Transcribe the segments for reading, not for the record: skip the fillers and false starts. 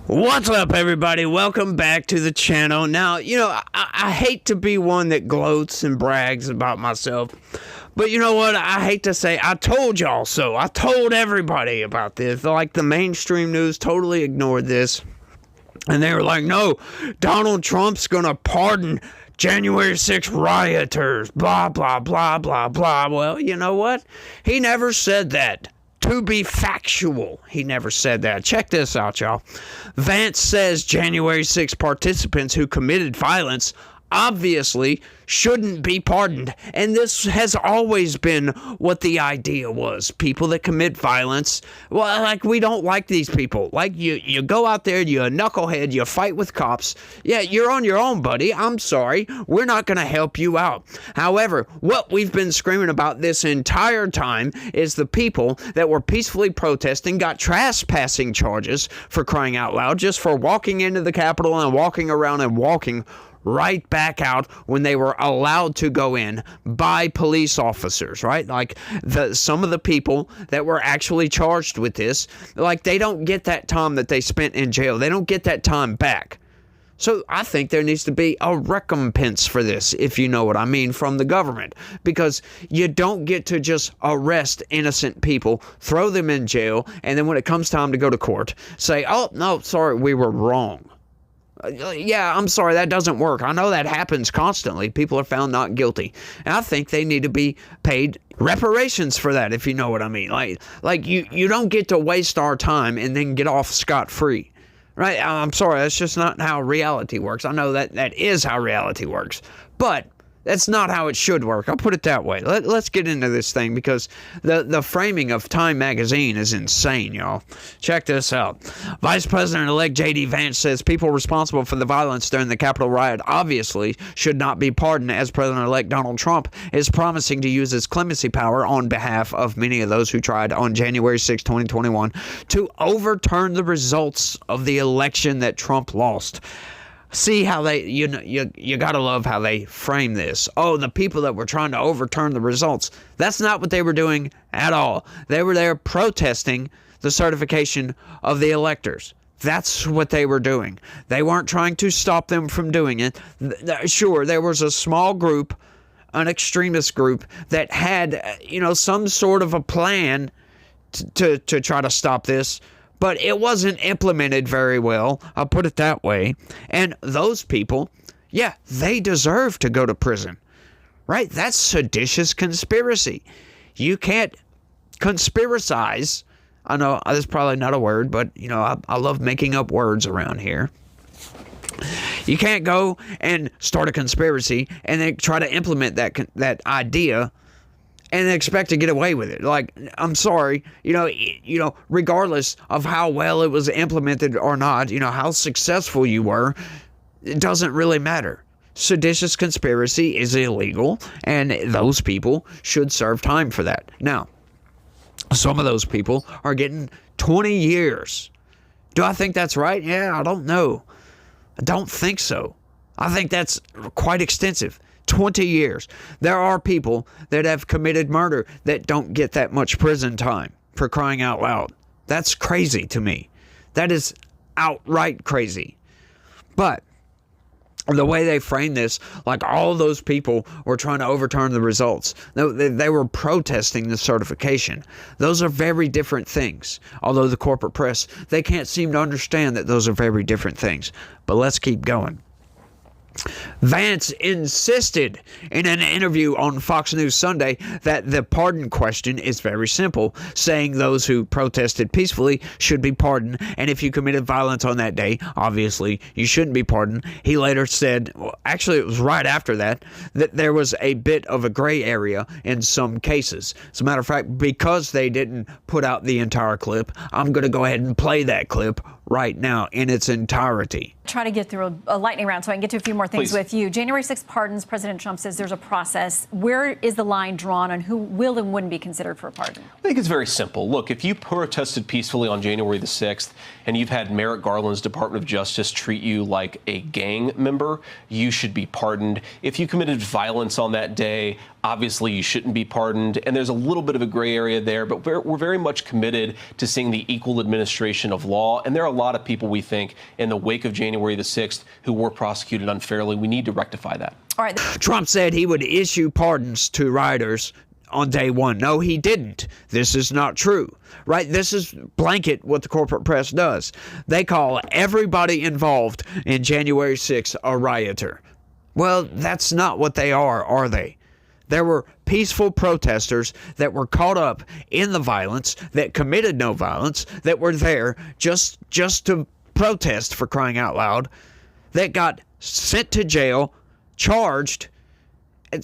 What's up, everybody? Welcome back to the channel. Now, I hate to be one that gloats and brags about myself, but you know what? I hate to say I told y'all so. I told everybody about this. Like, the mainstream news totally ignored this, and they were like, no, Donald Trump's gonna pardon January 6th rioters, blah, blah, blah, blah, blah. Well, you know what? He never said that. To be factual, he never said that. Check this out, y'all. Vance says January 6 participants who committed violence obviously shouldn't be pardoned. And this has always been what the idea was. People that commit violence, well, like, we don't like these people. Like, you go out there, you a knucklehead, you fight with cops. Yeah, you're on your own, buddy. I'm sorry. We're not going to help you out. However, what we've been screaming about this entire time is the people that were peacefully protesting got trespassing charges, for crying out loud, just for walking into the Capitol and walking around and walking right back out when they were allowed to go in by police officers, right? Like, some of the people that were actually charged with this, like, they don't get that time that they spent in jail. They don't get that time back. So I think there needs to be a recompense for this, if you know what I mean, from the government, because you don't get to just arrest innocent people, throw them in jail, and then when it comes time to go to court, say, oh, no, sorry, we were wrong. Yeah, I'm sorry, that doesn't work. I know that happens constantly. People are found not guilty. And I think they need to be paid reparations for that, if you know what I mean. Like you don't get to waste our time and then get off scot-free. Right? I'm sorry, that's just not how reality works. I know that is how reality works. But that's not how it should work. I'll put it that way. Let's get into this thing, because the framing of Time magazine is insane, y'all. Check this out. Vice President-elect J.D. Vance says people responsible for the violence during the Capitol riot obviously should not be pardoned, as President-elect Donald Trump is promising to use his clemency power on behalf of many of those who tried on January 6, 2021 to overturn the results of the election that Trump lost. See how they, you gotta love how they frame this. Oh, the people that were trying to overturn the results. That's not what they were doing at all. They were there protesting the certification of the electors. That's what they were doing. They weren't trying to stop them from doing it. Sure, there was a small group, an extremist group, that had, some sort of a plan to try to stop this. But it wasn't implemented very well, I'll put it that way. And those people, yeah, they deserve to go to prison, right? That's seditious conspiracy. You can't conspiracize. I know that's probably not a word, but, I love making up words around here. You can't go and start a conspiracy and then try to implement that idea and expect to get away with it. Like, I'm sorry, regardless of how well it was implemented or not, how successful you were, it doesn't really matter. Seditious conspiracy is illegal, and those people should serve time for that. Now, some of those people are getting 20 years. Do I think that's right? Yeah, I don't know. I don't think so. I think that's quite extensive. 20 years. There are people that have committed murder that don't get that much prison time, for crying out loud. That's crazy to me. That is outright crazy. But the way they frame this, like, all those people were trying to overturn the results. They were protesting the certification. Those are very different things. Although the corporate press, they can't seem to understand that those are very different things. But let's keep going. Vance insisted in an interview on Fox News Sunday that the pardon question is very simple, saying those who protested peacefully should be pardoned, and if you committed violence on that day, obviously you shouldn't be pardoned. He later said, well, actually it was right after that there was a bit of a gray area in some cases. As a matter of fact, because they didn't put out the entire clip, I'm going to go ahead and play that clip right now in its entirety. Try to get through a lightning round so I can get to a few more things with you. January 6th pardons, President Trump says there's a process. Where is the line drawn on who will and wouldn't be considered for a pardon? I think it's very simple. Look, if you protested peacefully on January the 6th and you've had Merrick Garland's Department of Justice treat you like a gang member, you should be pardoned. If you committed violence on that day, obviously you shouldn't be pardoned. And there's a little bit of a gray area there, but we're very much committed to seeing the equal administration of law. And there are a lot of people, we think, in the wake of January the 6th who were prosecuted unfairly. We need to rectify that. All right. Trump said he would issue pardons to rioters on day one. No, he didn't. This is not true, right? This is blanket what the corporate press does. They call everybody involved in January 6th a rioter. Well, that's not what they are they? There were peaceful protesters that were caught up in the violence, that committed no violence, that were there just to protest, for crying out loud, that got sent to jail, charged,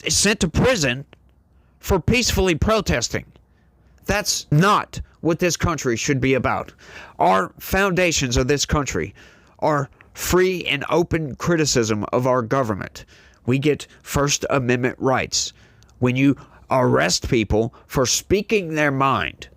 sent to prison for peacefully protesting. That's not what this country should be about. Our foundations of this country are free and open criticism of our government. We get First Amendment rights. When you arrest people for speaking their mind,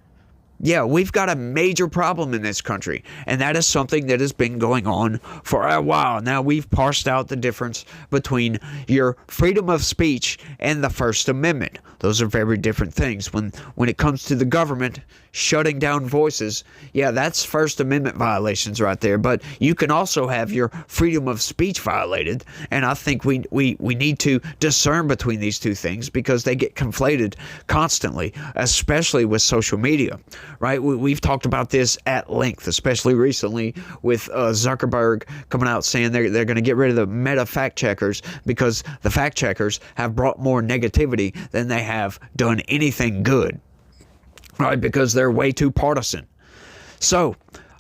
yeah, we've got a major problem in this country, and that is something that has been going on for a while. Now, we've parsed out the difference between your freedom of speech and the First Amendment. Those are very different things. When it comes to the government shutting down voices, yeah, that's First Amendment violations right there. But you can also have your freedom of speech violated, and I think we need to discern between these two things because they get conflated constantly, especially with social media. Right, we've talked about this at length, especially recently with Zuckerberg coming out saying they're going to get rid of the Meta fact checkers because the fact checkers have brought more negativity than they have done anything good. Right, because they're way too partisan. So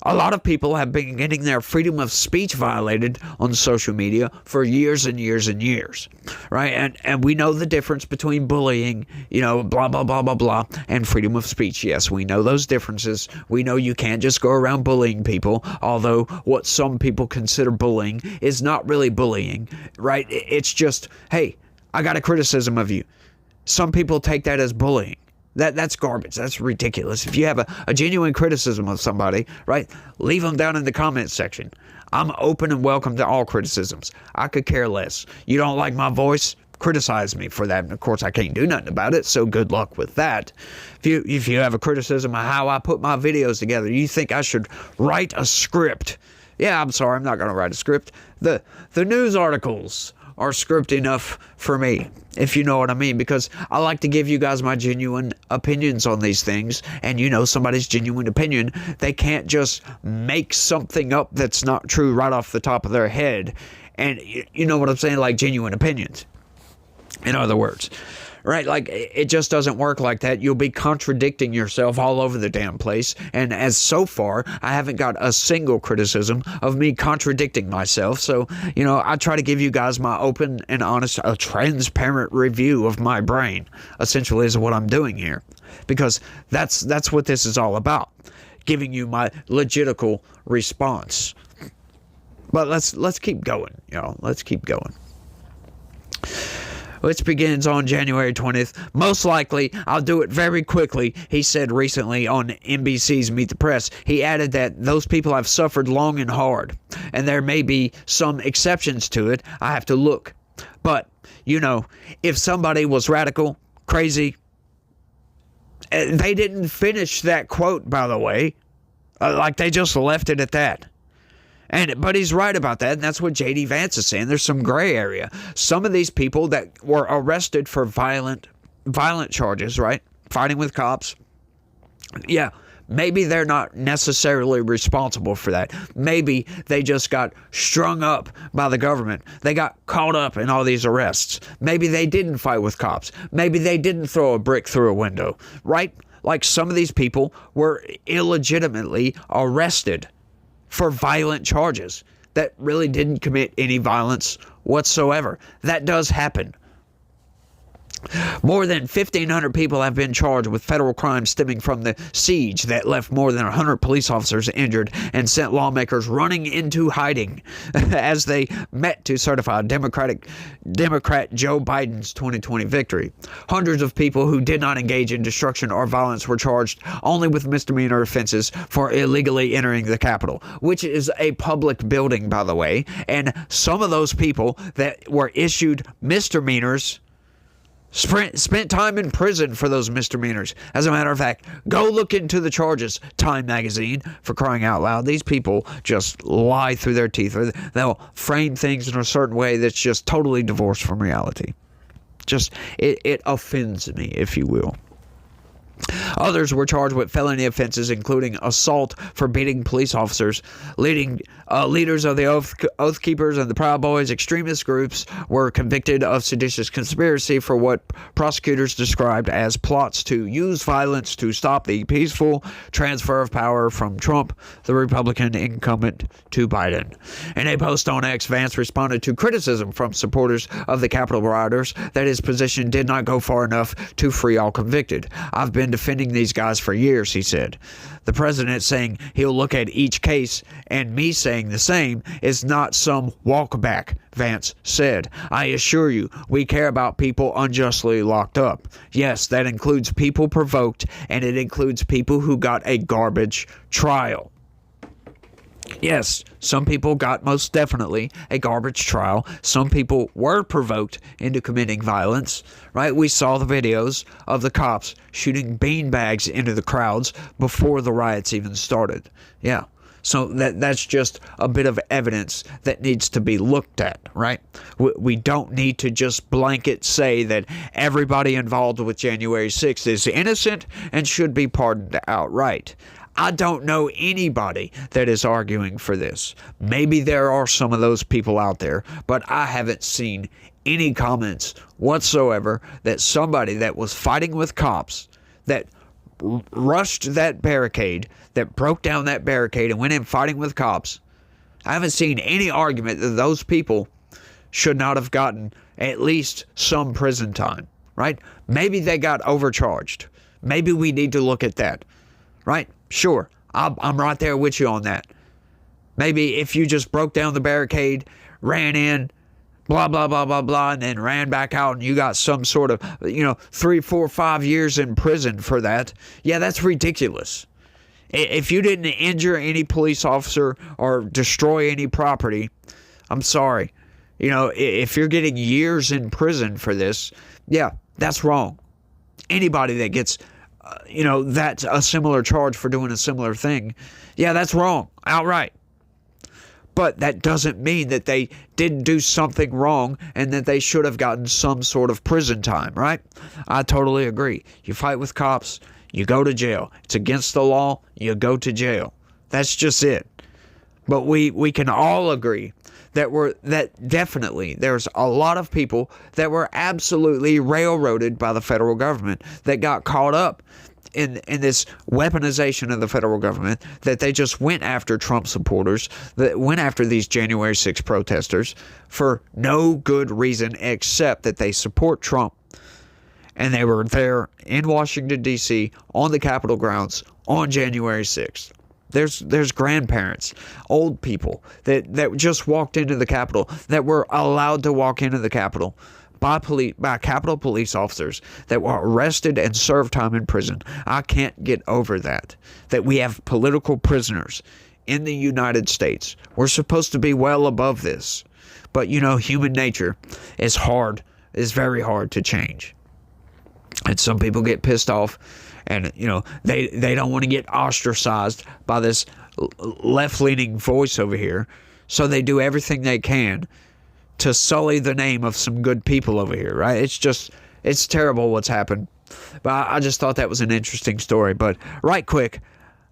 a lot of people have been getting their freedom of speech violated on social media for years and years and years, right? And we know the difference between bullying, blah, blah, blah, blah, blah, and freedom of speech. Yes, we know those differences. We know you can't just go around bullying people, although what some people consider bullying is not really bullying, right? It's just, hey, I got a criticism of you. Some people take that as bullying. That's garbage. That's ridiculous. If you have a genuine criticism of somebody, right, leave them down in the comments section. I'm open and welcome to all criticisms. I could care less. You don't like my voice? Criticize me for that. And of course, I can't do nothing about it, so good luck with that. If you have a criticism of how I put my videos together, you think I should write a script. Yeah, I'm sorry. I'm not going to write a script. The news articles are script enough for me, if you know what I mean, because I like to give you guys my genuine opinions on these things, and somebody's genuine opinion, they can't just make something up that's not true right off the top of their head, and you know what I'm saying, like genuine opinions, in other words. Right, like it just doesn't work like that. You'll be contradicting yourself all over the damn place. And as so far, I haven't got a single criticism of me contradicting myself. So, I try to give you guys my open and honest, a transparent review of my brain, essentially, is what I'm doing here. Because that's what this is all about, giving you my legitical response. But let's keep going, Let's keep going. Which begins on January 20th. Most likely, I'll do it very quickly, he said recently on NBC's Meet the Press. He added that those people have suffered long and hard, and there may be some exceptions to it. I have to look. But, if somebody was radical, crazy, they didn't finish that quote, by the way. Like they just left it at that. But he's right about that, and that's what J.D. Vance is saying. There's some gray area. Some of these people that were arrested for violent charges, right? Fighting with cops. Yeah, maybe they're not necessarily responsible for that. Maybe they just got strung up by the government. They got caught up in all these arrests. Maybe they didn't fight with cops. Maybe they didn't throw a brick through a window, right? Like some of these people were illegitimately arrested for violent charges that really didn't commit any violence whatsoever. That does happen. More than 1,500 people have been charged with federal crimes stemming from the siege that left more than 100 police officers injured and sent lawmakers running into hiding as they met to certify Democrat Joe Biden's 2020 victory. Hundreds of people who did not engage in destruction or violence were charged only with misdemeanor offenses for illegally entering the Capitol, which is a public building, by the way. And some of those people that were issued misdemeanors, spent time in prison for those misdemeanors. As a matter of fact, go look into the charges. Time magazine, for crying out loud. These people just lie through their teeth. Or they'll frame things in a certain way that's just totally divorced from reality. Just, it offends me, if you will. Others were charged with felony offenses, including assault for beating police officers. Leaders of the Oath Keepers and the Proud Boys extremist groups were convicted of seditious conspiracy for what prosecutors described as plots to use violence to stop the peaceful transfer of power from Trump, the Republican incumbent, to Biden. In a post on X, Vance responded to criticism from supporters of the Capitol rioters that his position did not go far enough to free all convicted. "I've been defending these guys for years," he said. The president saying he'll look at each case, and me saying the same, is not some walkback, Vance said. "I assure you, we care about people unjustly locked up. Yes, that includes people provoked, and it includes people who got a garbage trial." Yes, some people got most definitely a garbage trial. Some people were provoked into committing violence, right? We saw the videos of the cops shooting beanbags into the crowds before the riots even started. Yeah, so that's just a bit of evidence that needs to be looked at, right? We don't need to just blanket say that everybody involved with January 6th is innocent and should be pardoned outright. I don't know anybody that is arguing for this. Maybe there are some of those people out there, but I haven't seen any comments whatsoever that somebody that was fighting with cops, that rushed that barricade, that broke down that barricade and went in fighting with cops, I haven't seen any argument that those people should not have gotten at least some prison time, right? Maybe they got overcharged. Maybe we need to look at that, right? Sure, I'm right there with you on that. Maybe if you just broke down the barricade, ran in, blah, blah, blah, blah, blah, and then ran back out and you got some sort of, 3, 4, 5 years in prison for that. Yeah, that's ridiculous. If you didn't injure any police officer or destroy any property, I'm sorry. If you're getting years in prison for this, yeah, that's wrong. Anybody that gets that's a similar charge for doing a similar thing, yeah, that's wrong outright. But that doesn't mean that they didn't do something wrong and that they should have gotten some sort of prison time, right? I totally agree. You fight with cops, you go to jail. It's against the law, you go to jail. That's just it. But we can all agree that definitely there's a lot of people that were absolutely railroaded by the federal government, that got caught up in this weaponization of the federal government, that they just went after Trump supporters, that went after these January 6 protesters for no good reason except that they support Trump. And they were there in Washington, D.C., on the Capitol grounds on January 6th. There's grandparents, old people that just walked into the Capitol, that were allowed to walk into the Capitol by Capitol police officers, that were arrested and served time in prison. I can't get over that we have political prisoners in the United States. We're supposed to be well above this. But, human nature is very hard to change. And some people get pissed off. And, they don't want to get ostracized by this left-leaning voice over here. So they do everything they can to sully the name of some good people over here, right? It's terrible what's happened. But I just thought that was an interesting story. But right quick,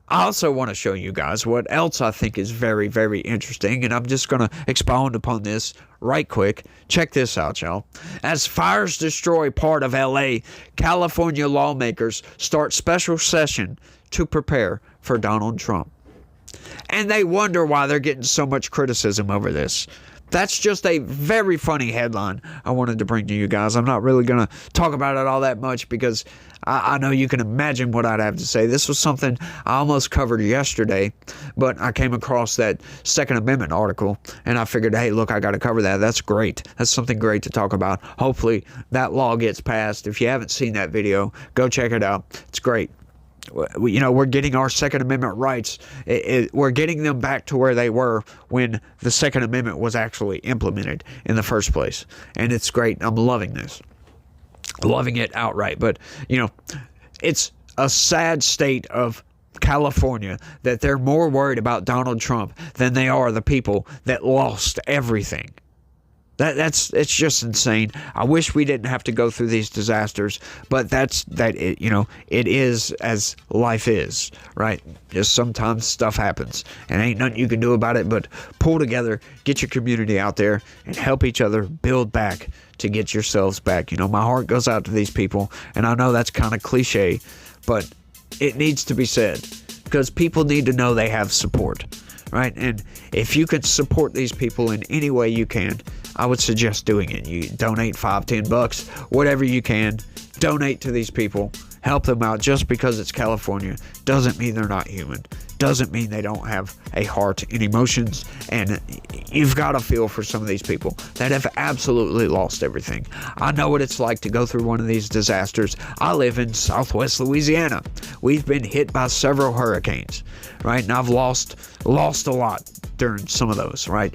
I also want to show you guys what else I think is very, very interesting, and I'm just going to expound upon this right quick. Check this out, y'all. As fires destroy part of L.A., California lawmakers start special session to prepare for Donald Trump. And they wonder why they're getting so much criticism over this. That's just a very funny headline I wanted to bring to you guys. I'm not really going to talk about it all that much because I know you can imagine what I'd have to say. This was something I almost covered yesterday, but I came across that Second Amendment article, and I figured, hey, look, I got to cover that. That's great. That's something great to talk about. Hopefully that law gets passed. If you haven't seen that video, go check it out. It's great. We're getting our Second Amendment rights. We're getting them back to where they were when the Second Amendment was actually implemented in the first place. And it's great. I'm loving this. loving it outright. But, it's a sad state of California that they're more worried about Donald Trump than they are the people that lost everything. It's just insane. I wish we didn't have to go through these disasters, but it is as life is, right? Just sometimes stuff happens, and ain't nothing you can do about it but pull together, get your community out there, and help each other build back to get yourselves back. My heart goes out to these people, and I know that's kind of cliche, but it needs to be said because people need to know they have support, right? And if you could support these people in any way you can, I would suggest doing it. You donate $5, $10, whatever you can. Donate to these people. Help them out. Just because it's California doesn't mean they're not human. Doesn't mean they don't have a heart and emotions. And you've got to feel for some of these people that have absolutely lost everything. I know what it's like to go through one of these disasters. I live in Southwest Louisiana. We've been hit by several hurricanes, right? And I've lost a lot during some of those, right?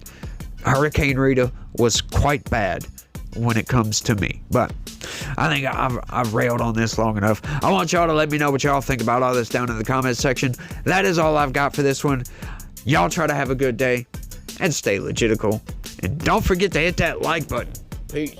Hurricane Rita was quite bad when it comes to me, but I think I've railed on this long enough. I want y'all to let me know what y'all think about all this down in the comments section. That is all I've got for this one. Y'all try to have a good day and stay legitical. And don't forget to hit that like button. Peace.